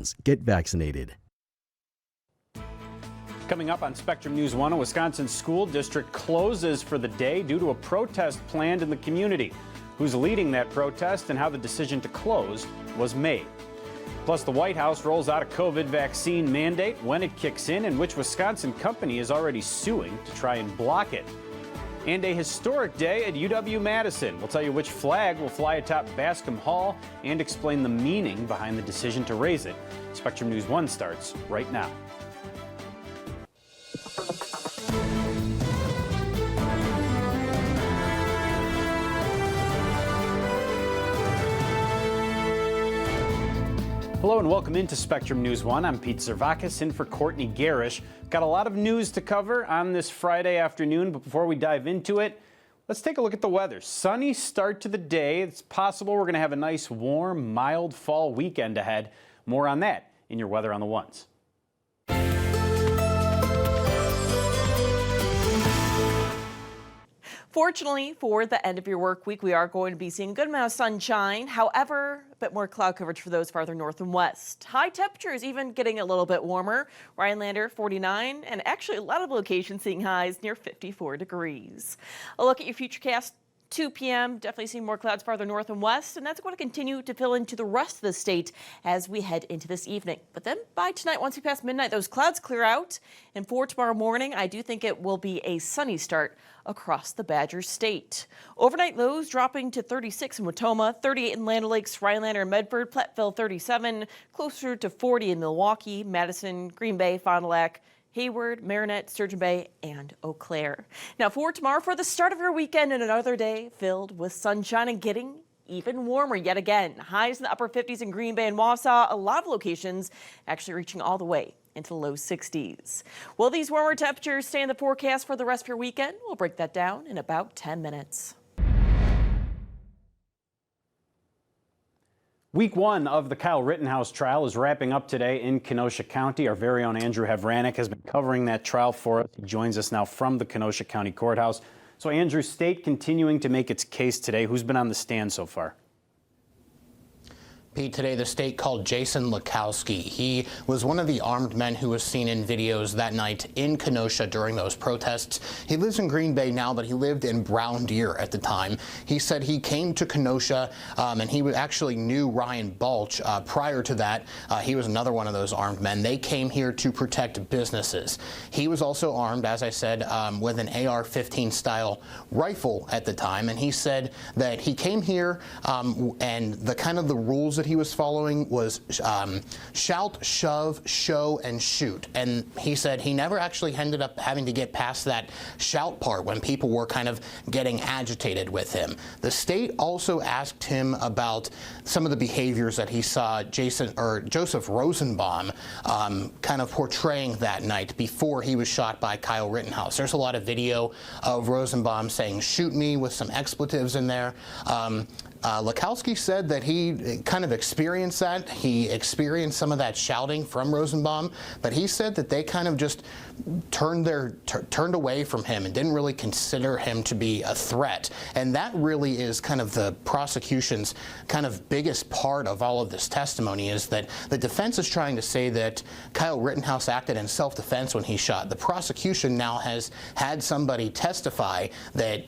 hands. Get vaccinated. Coming up on Spectrum News 1, a Wisconsin school district closes for the day due to a protest planned in the community. Who's leading that protest and how the decision to close was made. Plus, the White House rolls out a COVID vaccine mandate, when it kicks in, and which Wisconsin company is already suing to try and block it. And a historic day at UW-Madison. We'll tell you which flag will fly atop Bascom Hall and explain the meaning behind the decision to raise it. Spectrum News 1 starts right now. Hello and welcome into Spectrum News 1. I'm Pete Zervakis in for Courtney Garish. Got a lot of news to cover on this Friday afternoon, but before we dive into it, let's take a look at the weather. Sunny start to the day. It's possible we're going to have a nice, warm, mild fall weekend ahead. More on that in your Weather on the Ones. Fortunately, for the end of your work week, we are going to be seeing a good amount of sunshine. However, a bit more cloud coverage for those farther north and west. High temperatures even getting a little bit warmer. Rhinelander 49, and actually a lot of locations seeing highs near 54 degrees. A look at your futurecast. 2 p.m. definitely seeing more clouds farther north and west, and that's going to continue to fill into the rest of the state as we head into this evening. But then by tonight, once we pass midnight, those clouds clear out. And for tomorrow morning, I do think it will be a sunny start across the Badger State. Overnight lows dropping to 36 in Watoma, 38 in Land O'Lakes, Rhinelander, Medford, Platteville 37, closer to 40 in Milwaukee, Madison, Green Bay, Fond du Lac, Hayward, Marinette, Sturgeon Bay, and Eau Claire. Now for tomorrow, for the start of your weekend, and another day filled with sunshine and getting even warmer yet again. Highs in the upper 50s in Green Bay and Wausau. A lot of locations actually reaching all the way into the low 60s. Will these warmer temperatures stay in the forecast for the rest of your weekend? We'll break that down in about 10 minutes. Week 1 of the Kyle Rittenhouse trial is wrapping up today in Kenosha County. Our very own Andrew Havranek has been covering that trial for us. He joins us now from the Kenosha County Courthouse. So, Andrew, state continuing to make its case today. Who's been on the stand so far? Pete, today the state called Jason Lekowski. He was one of the armed men who was seen in videos that night in Kenosha during those protests. He lives in Green Bay now, but he lived in Brown Deer at the time. He said he came to Kenosha and he actually knew Ryan Balch prior to that. He was another one of those armed men. They came here to protect businesses. He was also armed, as I said, with an AR-15 style rifle at the time. And he said that he came here and the rules that he was following was shout, shove, show, and shoot. And he said he never actually ended up having to get past that shout part when people were kind of getting agitated with him. The state also asked him about some of the behaviors that he saw Joseph Rosenbaum kind of portraying that night before he was shot by Kyle Rittenhouse. There's a lot of video of Rosenbaum saying, "Shoot me," with some expletives in there. Lekowski said that he kind of experienced that. He experienced some of that shouting from Rosenbaum, but he said that they kind of just turned away from him and didn't really consider him to be a threat. And that really is kind of the prosecution's kind of biggest part of all of this testimony, is that the defense is trying to say that Kyle Rittenhouse acted in self-defense when he shot. The prosecution now has had somebody testify that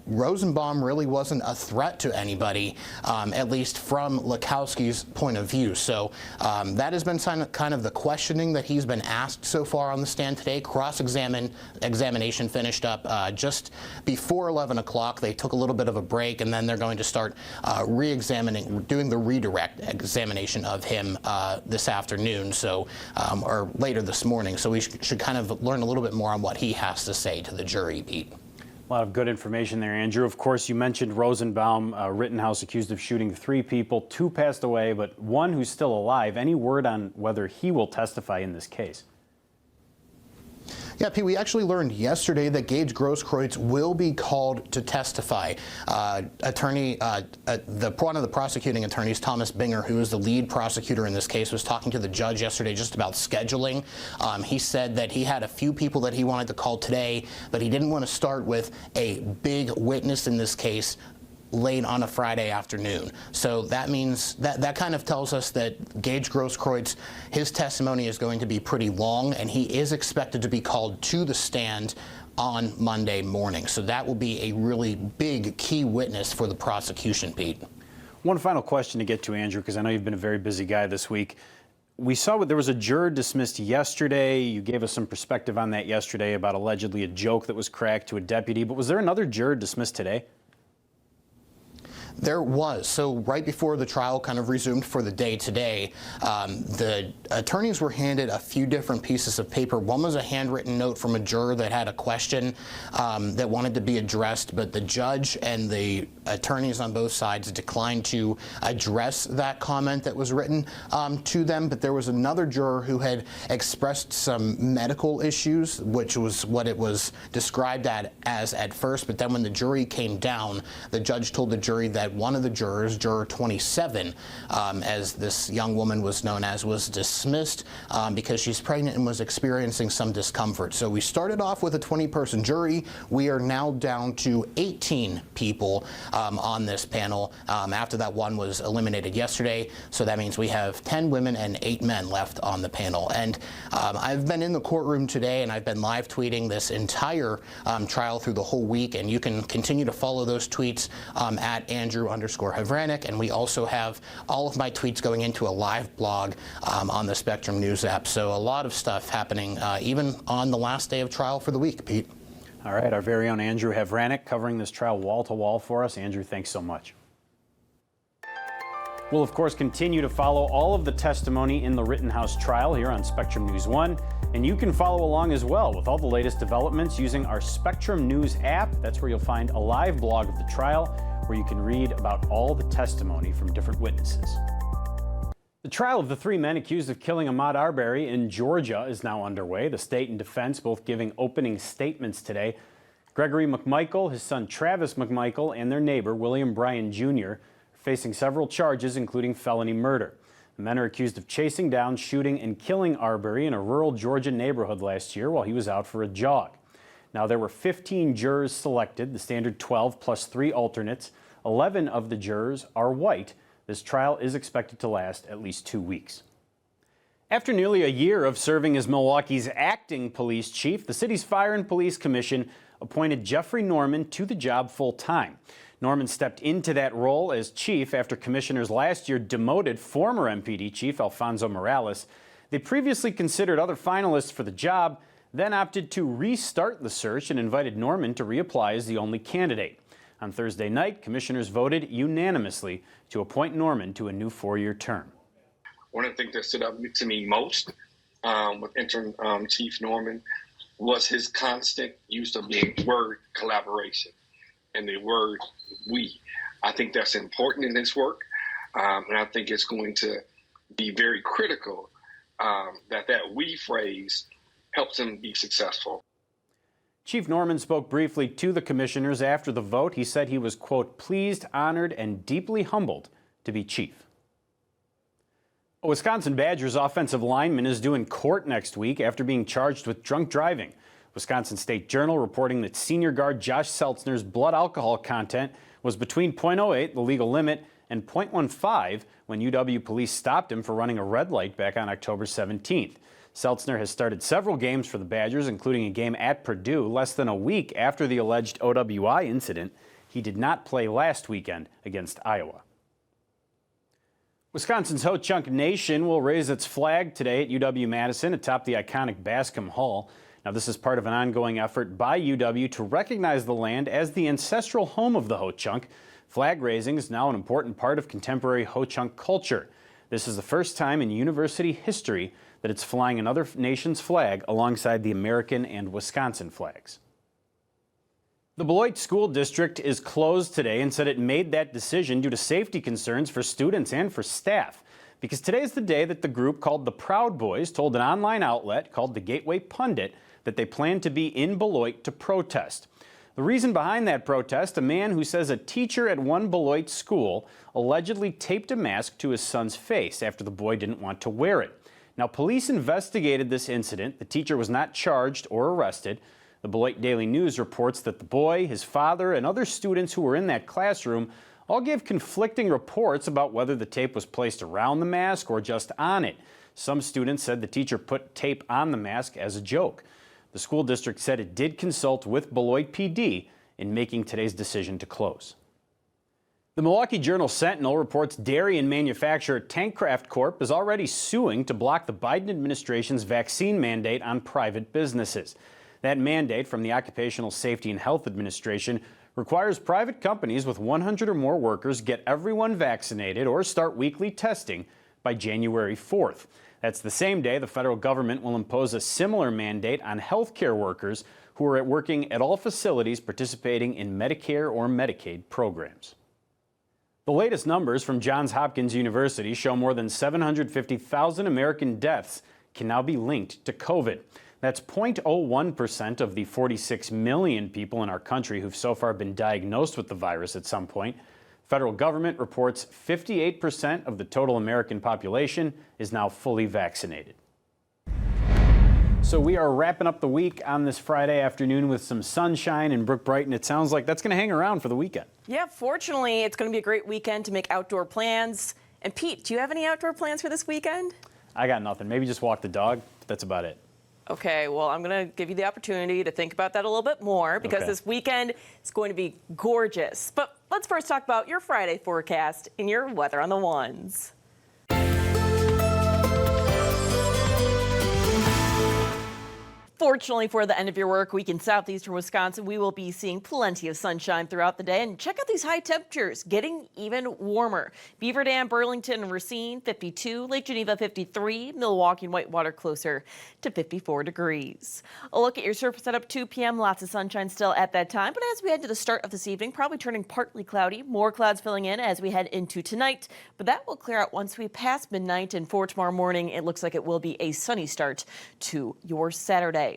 Rosenbaum really wasn't a threat to anybody, at least from Lekowski's point of view. So that has been kind of the questioning that he's been asked so far on the stand today. Examination finished up just before 11 o'clock. They took a little bit of a break, and then they're going to start doing the redirect examination of him this afternoon, or later this morning. So we should kind of learn a little bit more on what he has to say to the jury, Pete. A lot of good information there, Andrew. Of course, you mentioned Rosenbaum, Rittenhouse accused of shooting 3 people. 2 passed away, but 1 who's still alive. Any word on whether he will testify in this case? Yeah, Pete, we actually learned yesterday that Gage Grosskreutz will be called to testify. One of the prosecuting attorneys, Thomas Binger, who is the lead prosecutor in this case, was talking to the judge yesterday just about scheduling. He said that he had a few people that he wanted to call today, but he didn't want to start with a big witness in this case late on a Friday afternoon. So that means that kind of tells us that Gage Grosskreutz, his testimony is going to be pretty long, and he is expected to be called to the stand on Monday morning. So that will be a really big key witness for the prosecution, Pete. One final question to get to, Andrew, because I know you've been a very busy guy this week. We saw there was a juror dismissed yesterday. You gave us some perspective on that yesterday about allegedly a joke that was cracked to a deputy. But was there another juror dismissed today? There was. So right before the trial kind of resumed for the day today, the attorneys were handed a few different pieces of paper. One was a handwritten note from a juror that had a question that wanted to be addressed, but the judge and the attorneys on both sides declined to address that comment that was written to them. But there was another juror who had expressed some medical issues, which was what it was described as at first. But then when the jury came down, the judge told the jury that one of the jurors, juror 27, as this young woman was known as, was dismissed because she's pregnant and was experiencing some discomfort. So we started off with a 20-person jury. We are now down to 18 people on this panel after that one was eliminated yesterday. So that means we have 10 women and 8 men left on the panel. And I've been in the courtroom today, and I've been live tweeting this entire trial through the whole week, and you can continue to follow those tweets at Andrew_Havranek, and we also have all of my tweets going into a live blog on the Spectrum News app. So a lot of stuff happening even on the last day of trial for the week, Pete. All right, our very own Andrew Havranek covering this trial wall to wall for us. Andrew, thanks so much. We'll, of course, continue to follow all of the testimony in the Rittenhouse trial here on Spectrum News 1. And you can follow along as well with all the latest developments using our Spectrum News app. That's where you'll find a live blog of the trial, where you can read about all the testimony from different witnesses. The trial of the 3 men accused of killing Ahmaud Arbery in Georgia is now underway. The state and defense both giving opening statements today. Gregory McMichael, his son Travis McMichael, and their neighbor William Bryan Jr. are facing several charges, including felony murder. The men are accused of chasing down, shooting, and killing Arbery in a rural Georgia neighborhood last year while he was out for a jog. Now, there were 15 jurors selected, the standard 12 plus 3 alternates. 11 of the jurors are white. This trial is expected to last at least 2 weeks. After nearly a year of serving as Milwaukee's acting police chief, the city's Fire and Police Commission appointed Jeffrey Norman to the job full-time. Norman stepped into that role as chief after commissioners last year demoted former MPD chief Alfonso Morales. They previously considered other finalists for the job, then opted to restart the search and invited Norman to reapply as the only candidate. On Thursday night, commissioners voted unanimously to appoint Norman to a new 4-year term. One of the things that stood out to me most with interim Chief Norman was his constant use of the word collaboration and the word we. I think that's important in his work, and I think it's going to be very critical that we phrase helps him be successful. Chief Norman spoke briefly to the commissioners after the vote. He said he was, quote, pleased, honored, and deeply humbled to be chief. A Wisconsin Badgers offensive lineman is due in court next week after being charged with drunk driving. Wisconsin State Journal reporting that senior guard Josh Seltzner's blood alcohol content was between 0.08, the legal limit, and 0.15 when UW police stopped him for running a red light back on October 17th. Seltzner has started several games for the Badgers, including a game at Purdue, less than a week after the alleged OWI incident. He did not play last weekend against Iowa. Wisconsin's Ho-Chunk Nation will raise its flag today at UW-Madison atop the iconic Bascom Hall. Now, this is part of an ongoing effort by UW to recognize the land as the ancestral home of the Ho-Chunk. Flag raising is now an important part of contemporary Ho-Chunk culture. This is the first time in university history that it's flying another nation's flag alongside the American and Wisconsin flags. The Beloit School District is closed today and said it made that decision due to safety concerns for students and for staff, because today is the day that the group called the Proud Boys told an online outlet called the Gateway Pundit that they plan to be in Beloit to protest. The reason behind that protest, a man who says a teacher at one Beloit school allegedly taped a mask to his son's face after the boy didn't want to wear it. Now, police investigated this incident. The teacher was not charged or arrested. The Beloit Daily News reports that the boy, his father, and other students who were in that classroom all gave conflicting reports about whether the tape was placed around the mask or just on it. Some students said the teacher put tape on the mask as a joke. The school district said it did consult with Beloit PD in making today's decision to close. The Milwaukee Journal-Sentinel reports dairy and manufacturer Tankcraft Corp is already suing to block the Biden administration's vaccine mandate on private businesses. That mandate from the Occupational Safety and Health Administration requires private companies with 100 or more workers get everyone vaccinated or start weekly testing by January 4th. That's the same day the federal government will impose a similar mandate on healthcare workers who are working at all facilities participating in Medicare or Medicaid programs. The latest numbers from Johns Hopkins University show more than 750,000 American deaths can now be linked to COVID. That's 0.01% of the 46 million people in our country who've so far been diagnosed with the virus at some point. Federal government reports 58% of the total American population is now fully vaccinated. So we are wrapping up the week on this Friday afternoon with some sunshine in Brook Brighton. It sounds like that's going to hang around for the weekend. Yeah, fortunately, it's going to be a great weekend to make outdoor plans. And Pete, do you have any outdoor plans for this weekend? I got nothing. Maybe just walk the dog. That's about it. Okay, well, I'm going to give you the opportunity to think about that a little bit more because this weekend is going to be gorgeous. But let's first talk about your Friday forecast and your weather on the ones. Fortunately for the end of your work week in southeastern Wisconsin, we will be seeing plenty of sunshine throughout the day. And check out these high temperatures getting even warmer. Beaver Dam, Burlington, and Racine, 52. Lake Geneva, 53. Milwaukee and Whitewater closer to 54 degrees. A look at your surface setup, 2 p.m. Lots of sunshine still at that time. But as we head to the start of this evening, probably turning partly cloudy. More clouds filling in as we head into tonight. But that will clear out once we pass midnight. And for tomorrow morning, it looks like it will be a sunny start to your Saturday.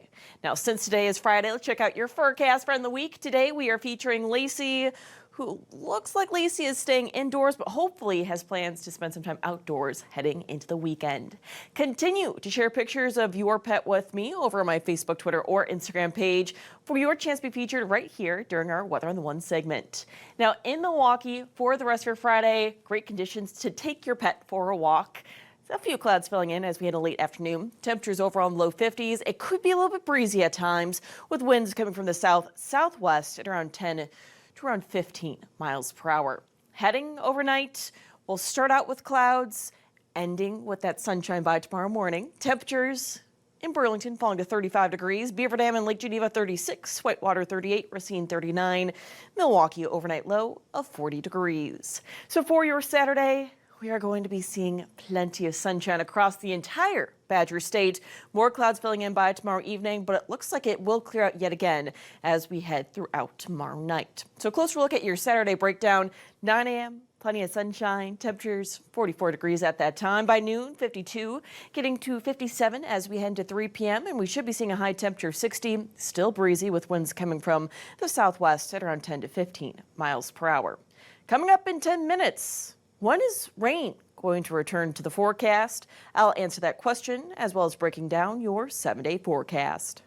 Now, since today is Friday, let's check out your forecast for the week. Today, we are featuring Lacey, who looks like Lacey is staying indoors, but hopefully has plans to spend some time outdoors heading into the weekend. Continue to share pictures of your pet with me over my Facebook, Twitter, or Instagram page for your chance to be featured right here during our Weather on the One segment. Now, in Milwaukee, for the rest of your Friday, great conditions to take your pet for a walk. A few clouds filling in as we head a late afternoon. Temperatures overall in the low 50s. It could be a little bit breezy at times with winds coming from the south-southwest at around 10 to around 15 miles per hour. Heading overnight, we'll start out with clouds, ending with that sunshine by tomorrow morning. Temperatures in Burlington falling to 35 degrees. Beaver Dam and Lake Geneva 36, Whitewater 38, Racine 39, Milwaukee overnight low of 40 degrees. So for your Saturday, we are going to be seeing plenty of sunshine across the entire Badger State. More clouds filling in by tomorrow evening, but it looks like it will clear out yet again as we head throughout tomorrow night. So a closer look at your Saturday breakdown. 9 a.m., plenty of sunshine. Temperatures 44 degrees at that time. By noon, 52, getting to 57 as we head into 3 p.m. And we should be seeing a high temperature of 60. Still breezy with winds coming from the southwest at around 10 to 15 miles per hour. Coming up in 10 minutes. When is rain going to return to the forecast? I'll answer that question as well as breaking down your 7-day forecast.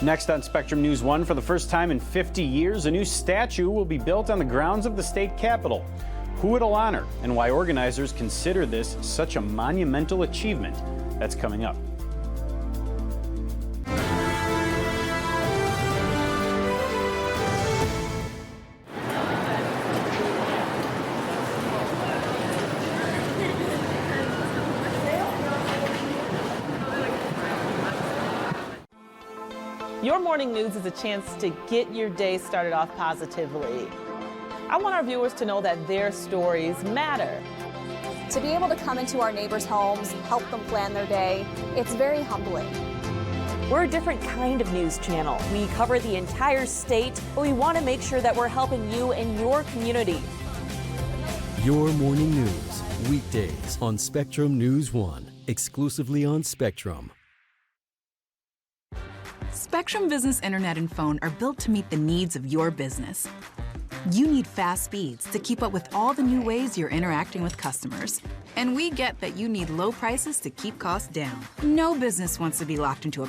Next on Spectrum News 1, for the first time in 50 years, a new statue will be built on the grounds of the state capitol. Who it'll honor and why organizers consider this such a monumental achievement. That's coming up. Your morning news is a chance to get your day started off positively. I want our viewers to know that their stories matter. To be able to come into our neighbors' homes, help them plan their day, it's very humbling. We're a different kind of news channel. We cover the entire state, but we want to make sure that we're helping you in your community. Your morning news, weekdays on Spectrum News 1, exclusively on Spectrum. Spectrum Business Internet and Phone are built to meet the needs of your business. You need fast speeds to keep up with all the new ways you're interacting with customers. And we get that you need low prices to keep costs down. No business wants to be locked into a